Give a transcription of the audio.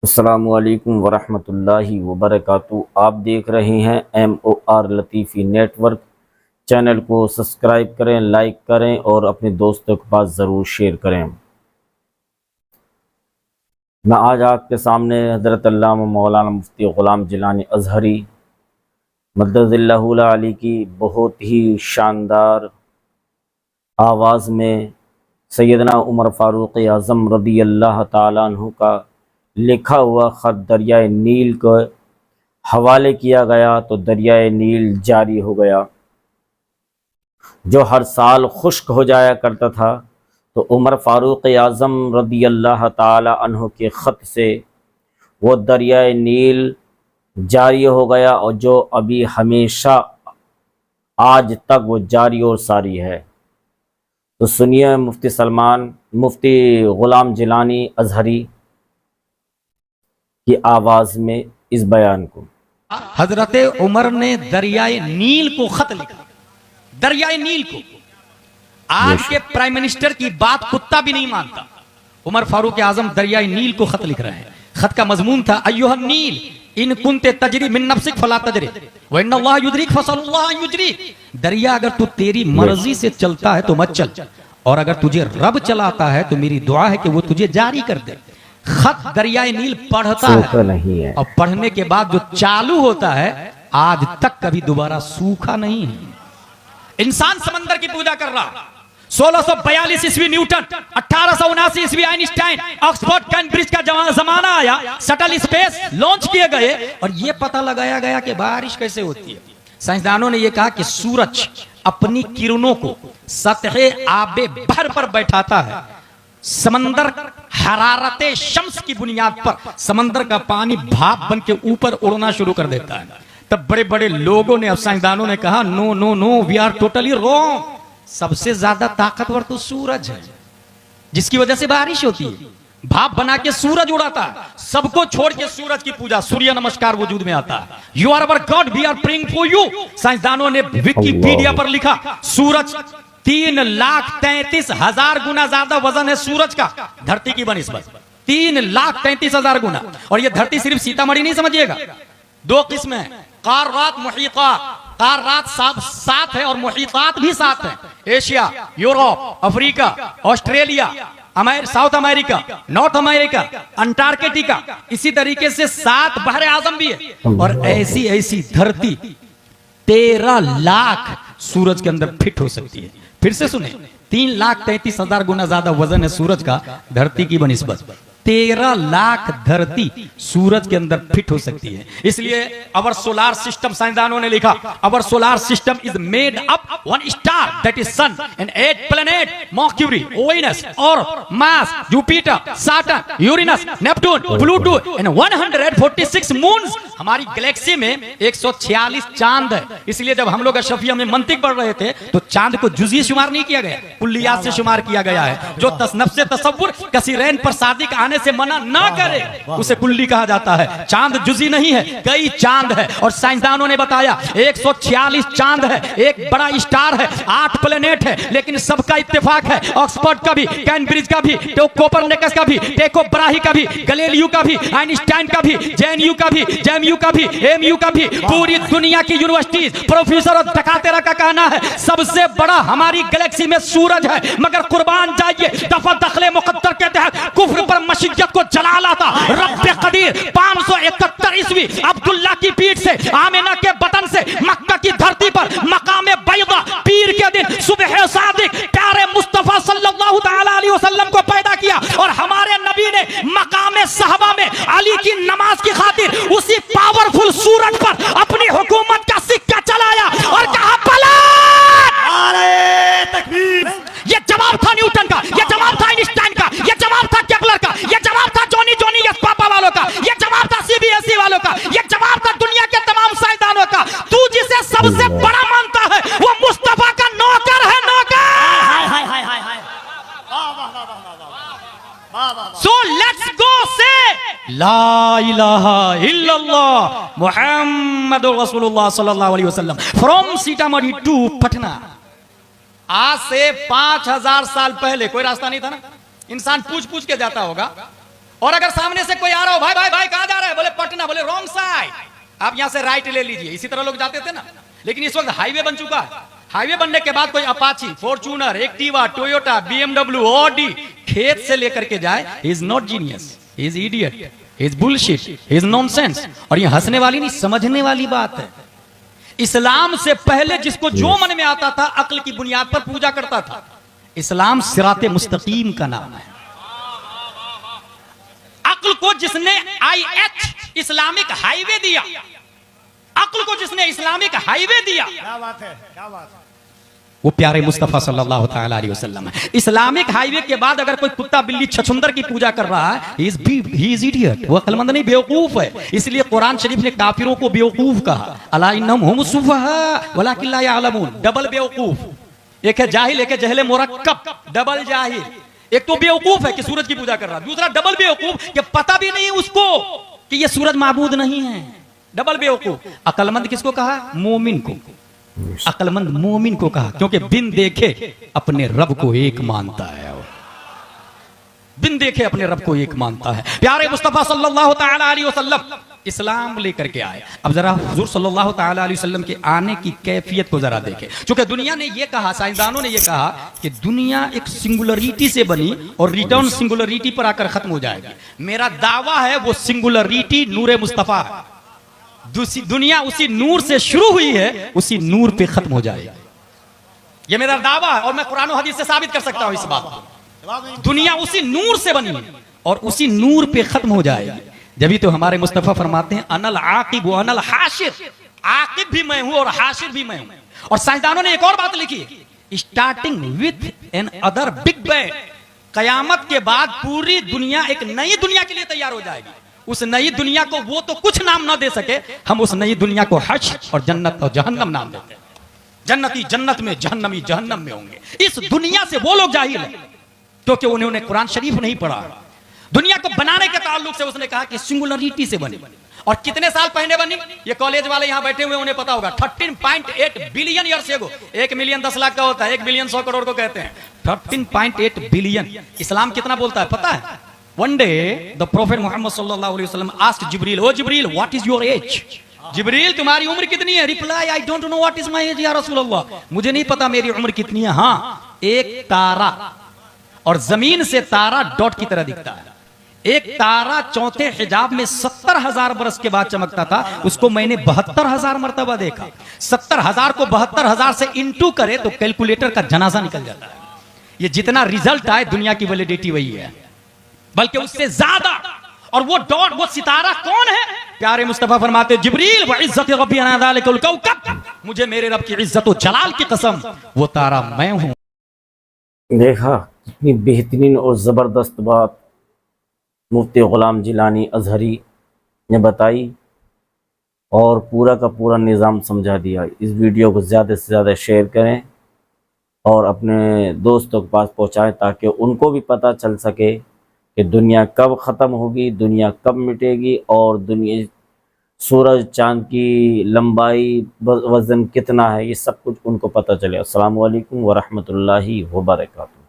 अस्सलामुअलैकुम वरहमतुल्लाहि वबरकातुहू। आप देख रहे हैं MOR लतीफ़ी नेटवर्क। चैनल को सब्सक्राइब करें, लाइक करें और अपने दोस्तों के पास ज़रूर शेयर करें। मैं आज आपके सामने हज़रत अल्लामा मौलाना मुफ्ती ग़ुलाम जिलानी अज़हरी मद्दज़िल्लाहुल अली की बहुत ही शानदार आवाज़ में सैयदना उमर फ़ारूक़ आज़म रज़ी अल्लाह ताला अन्हु का लिखा हुआ ख़त दरियाए नील को हवाले किया गया तो दरियाए नील जारी हो गया। जो हर साल खुश्क हो जाया करता था तो उमर फ़ारूक़ आज़म रज़ी अल्लाह ताला अन्हु के ख़त से वो दरियाए नील जारी हो गया और जो अभी हमेशा आज तक वो जारी और सारी है। तो सुनिए मुफ्ती ग़ुलाम जिलानी अज़हरी की आवाज़ में इस बयान को। हजरत उमर ने दरियाए नील को खत लिखा, दरियाए नील को। आज के प्राइम मिनिस्टर की बात कुत्ता भी नहीं मानता। उमर फारूक आजम दरियाए नील को खत लिख रहे हैं। खत का मजमून था अय्युहन नील इन कुंते तजरी मिन नफ्सिक फला तजरी व इन्नल्लाह युद्रिक फसल्लाह युद्रिक। दरिया अगर तू तेरी मर्जी से चलता है तो मत चल, और अगर तुझे रब चलाता है तो मेरी दुआ है कि वो तुझे जारी कर दे। खत दरियाए नील पढ़ता है नहीं है, और पढ़ने के बाद जो चालू होता है आज तक कभी दोबारा सूखा नहीं है। इंसान समंदर की पूजा कर रहा। 1642 ईस्वी न्यूटन, 1879 ईस्वी आइंस्टाइन, ऑक्सफोर्ड कैम्ब्रिज का जमाना आया, शटल स्पेस लॉन्च किए गए और यह पता लगाया गया कि बारिश कैसे होती है। साइंसदानों ने यह कहा कि सूरज अपनी किरणों को सतहे आबे बहर पर बैठाता है। समंदर हरारते शम्स की बुनियाद पर समंदर का पानी भाप बन के ऊपर उड़ना शुरू कर देता है। तब बड़े बड़े लोगों ने, साइंसदानों ने कहा no no no, we are totally wrong. सबसे ज्यादा ताकतवर तो सूरज है, जिसकी वजह से बारिश होती है। भाप बना के सूरज उड़ाता है। सबको छोड़ के सूरज की पूजा, सूर्य नमस्कार वजूद में आता है। You are our god, we are praying for you. साइंसदानों ने विकिपीडिया पर लिखा सूरज 3,33,000 गुना ज्यादा वजन है सूरज का धरती की बनिस्बत। 3,33,000 गुना। और ये धरती सिर्फ सीतामढ़ी नहीं समझिएगा, दो किस्म है, क़ारात मुहीतात। क़ारात सात है और मुहीतात भी सात है। Asia, Europe, Africa, Australia, south America, north America, Antarctica, इसी तरीके से 7 बहरे आजम भी है। और ऐसी ऐसी धरती 13 लाख सूरज के अंदर फिट हो सकती है। फिर से सुने, 3,33,000 गुना ज्यादा वजन है सूरज का धरती की बनिस्बत। 13 लाख धरती सूरज के अंदर फिट हो सकती है। इसलिए अवर सोलार सिस्टम, साइंसदानों ने लिखा our solar system is made up 1 star that is sun and 8 planet Mercury, Venus और Mars, Jupiter, Saturn, Uranus, Neptune, Pluto and 146 moons. हमारी गैलेक्सी में 146 चांद है। इसलिए जब हम लोग अशरफिया में मंतिक पढ़ रहे थे तो चांद को जुज़ी शुमार नहीं किया गया, कुल्लियात से शुमार किया गया है। जो नफ्से तसव्वुर कसीरैन पर सादिक आने से मना ना करे उसे कुल्ली कहा जाता है। चांद जुज़ी नहीं है, कई चांद है। और साइंसदानों ने बताया 146 चांद है, एक बड़ा स्टार है, 8 प्लेनेट है। लेकिन सबका इत्तेफाक है, ऑक्सफोर्ड का भी, कैम्ब्रिज का भी, कोपरनिकस का भी, टेको ब्राही का भी, गैलीलियो का भी, आइंस्टाइन का भी, जेएनयू का भी, जेएमयू का भी, एमयू का भी, पूरी दुनिया की यूनिवर्सिटीज, प्रोफेसर और दकातेरा का कहना है सबसे बड़ा हमारी गैलेक्सी में सूरज है। मगर कुर्बान जाइए, दफा दखले मुकद्दर के तहत कुफ्र पर मशीयत को जला लाता रब्बे कदीर 571 ईस्वी अब्दुल्ला की पीठ से, आमिना के बतन से, मक्का की धरती पर मकामे बैदा पीर के दिन सुबह सादिक प्यारे मुस्तफा सल्लल्लाहु तआला अलैहि वसल्लम को पैदा किया। और हमारे नबी ने मकामे सहबा में अली की नमाज की खातिर उसी पावरफुल सूरज पर अपनी हुकूमत का सिक्का चलाया और कहा पलट। नारे तकबीर। ये जवाब था न्यूटन का, ये जवाब था आइंस्टाइन का, ये जवाब था केपलर का, ये जवाब था जॉनी यस पापा वालों का, ये जवाब था सीबीएसई वालों का, ये जवाब था दुनिया के तमाम साइंसदानों का। तू जिसे सबसे बड़ा मानता है वो मुस्तफा का नौकर है, नौकर। So let's go say La ilaha illallah Muhammadur Rasulullah sallallahu alaihi wasallam from Sitamarhi to Patna। आज से 5000 साल पहले कोई रास्ता नहीं था ना, इंसान पूछ पूछ के जाता होगा और अगर सामने से कोई आ रहा हो, भाई भाई भाई कहां जा रहा है, बोले पटना, बोले रॉन्ग साइड, आप यहां से राइट ले लीजिए। इसी तरह लोग जाते थे ना। लेकिन इस वक्त हाईवे बन चुका है। हाईवे बनने के बाद कोई Apache, Fortuner, Activa, Toyota, BMW, Audi खेत से लेकर के जाए, he is not genius, he is idiot, he is bullshit, he is nonsense. और ये हंसने वाली नहीं, समझने वाली बात है। इस्लाम से पहले जिसको जो मन में आता था अक्ल की बुनियाद पर पूजा करता था। इस्लाम सिराते मुस्तकीम का नाम है। अक्ल को जिसने IH इस्लामिक हाईवे दिया, अक्ल को जिसने इस्लामिक हाईवे दिया, क्या बात है, क्या बात है। वो प्यारे मुस्तफा सल्लल्लाहु तआला अलैहि वसल्लम है। इस्लामिक हाईवे के बाद अगर कोई कुत्ता बिल्ली छछुंदर की पूजा कर रहा है, ही इज इडियट, वो अक्लमंद नहीं, बेवकूफ है। इसलिए कुरान शरीफ ने काफिरों को बेवकूफ कहा, अला इन्नहुम हुम सुफहा वलाकिन ला यअलमून, डबल बेवकूफ। एक है जाहिल, एक है जहले मुरक्कब, डबल जाहिल। एक तो बेवकूफ है कि सूरज की पूजा कर रहा है, दूसरा डबल बेवकूफ कि पता भी नहीं उसको कि ये सूरज माबूद नहीं है। डबल बेवकूफ। अक्लमंद किसको कहा? मोमिन को। अक्लमंद मोमिन को कहा, क्योंकि बिन देखे अपने रब को एक मानता है, बिन देखे अपने रब को एक मानता है। प्यारे मुस्तफा सल्लल्लाहु तआला अलैहि वसल्लम इस्लाम लेकर के आए। अब जरा हुजूर सल्लल्लाहु तआला अलैहि वसल्लम के आने की कैफियत को जरा देखें। क्योंकि दुनिया ने यह कहा, साइंसदानों ने यह कहा कि दुनिया एक सिंगुलरिटी से बनी और रिटर्न सिंगुलरिटी पर आकर खत्म हो जाएगी। मेरा दावा है वो सिंगुलरिटी नूरे मुस्तफा है। दुनिया उसी नूर से शुरू हुई है, उसी नूर पे खत्म हो जाएगी। ये मेरा दावा है और मैं कुरान और हदीस से साबित कर सकता हूं इस बात को। दुनिया उसी नूर से बनी है और उसी नूर पे खत्म हो जाएगी। जब तो हमारे मुस्तफा फरमाते हैं अनल आकिब व अनल हाशिर, आकिब भी मैं हूं और हाशिर भी मैं हूं। और साइंसदानों ने एक और बात लिखी है, starting with another big bang, कयामत के बाद पूरी दुनिया एक नई दुनिया के लिए तैयार हो जाएगी। उस नई दुनिया को वो तो कुछ नाम ना दे सके, हम उस नई दुनिया को हश्र और जन्नत और जहन्नम नाम देते हैं। जन्नती जन्नत में, जहन्नमी जहन्नम में होंगे। इस दुनिया से वो लोग जाहिल है क्योंकि उन्होंने कुरान शरीफ नहीं पढ़ा। दुनिया को बनाने के ताल्लुक से उसने कहा कि सिंगुलरिटी से बनी। और कितने साल पहले बनी? ये कॉलेज वाले यहां बैठे हुए उन्हें पता होगा। 13.8 billion years ago. 1 million 10 lakh का होता है, 1 बिलियन 100 करोड़ को कहते हैं। 13.8 बिलियन। इस्लाम कितना बोलता है पता है? One day the Prophet Muhammad sallallahu alaihi wasallam asked Jibril, "Oh Jibril, what is your age?" जिब्रील तुम्हारी उम्र कितनी है? Reply, I don't know what is my age या रसूल अल्लाह, मुझे नहीं पता मेरी उम्र कितनी है। हाँ, एक तारा, और जमीन से तारा डॉट की तरह दिखता है। एक तारा चौथे हिजाब में 70,000 बरस के बाद चमकता था, उसको मैंने 72,000 मरतबा देखा। 70,000 को 72,000 से इंटू करे तो कैलकुलेटर का जनाजा निकल जाता है। ये जितना रिजल्ट आए दुनिया की वैलिडिटी वही है, बल्कि उससे ज्यादा। और वो डॉट, वो सितारा कौन है? प्यारे मुस्तफा फरमाते जिब्रील, व इज्जत रब्बी अना ज़ालिकल कौकब, मुझे मेरे रब की इज्जत और जलाल की कसम वो तारा मैं हूं। देखा कितनी बेहतरीन और ज़बरदस्त बात मुफ्ती ग़ुलाम जिलानी अज़हरी ने बताई और पूरा का पूरा निज़ाम समझा दिया। इस वीडियो को ज़्यादा से ज़्यादा शेयर करें और अपने दोस्तों के पास पहुंचाएं ताकि उनको भी पता चल सके कि दुनिया कब ख़त्म होगी, दुनिया कब मिटेगी और दुनिया सूरज चाँद की लंबाई वज़न कितना है, ये सब कुछ उनको पता चले। अस्सलामु अलैकुम व रहमतुल्लाहि व बरकातहू।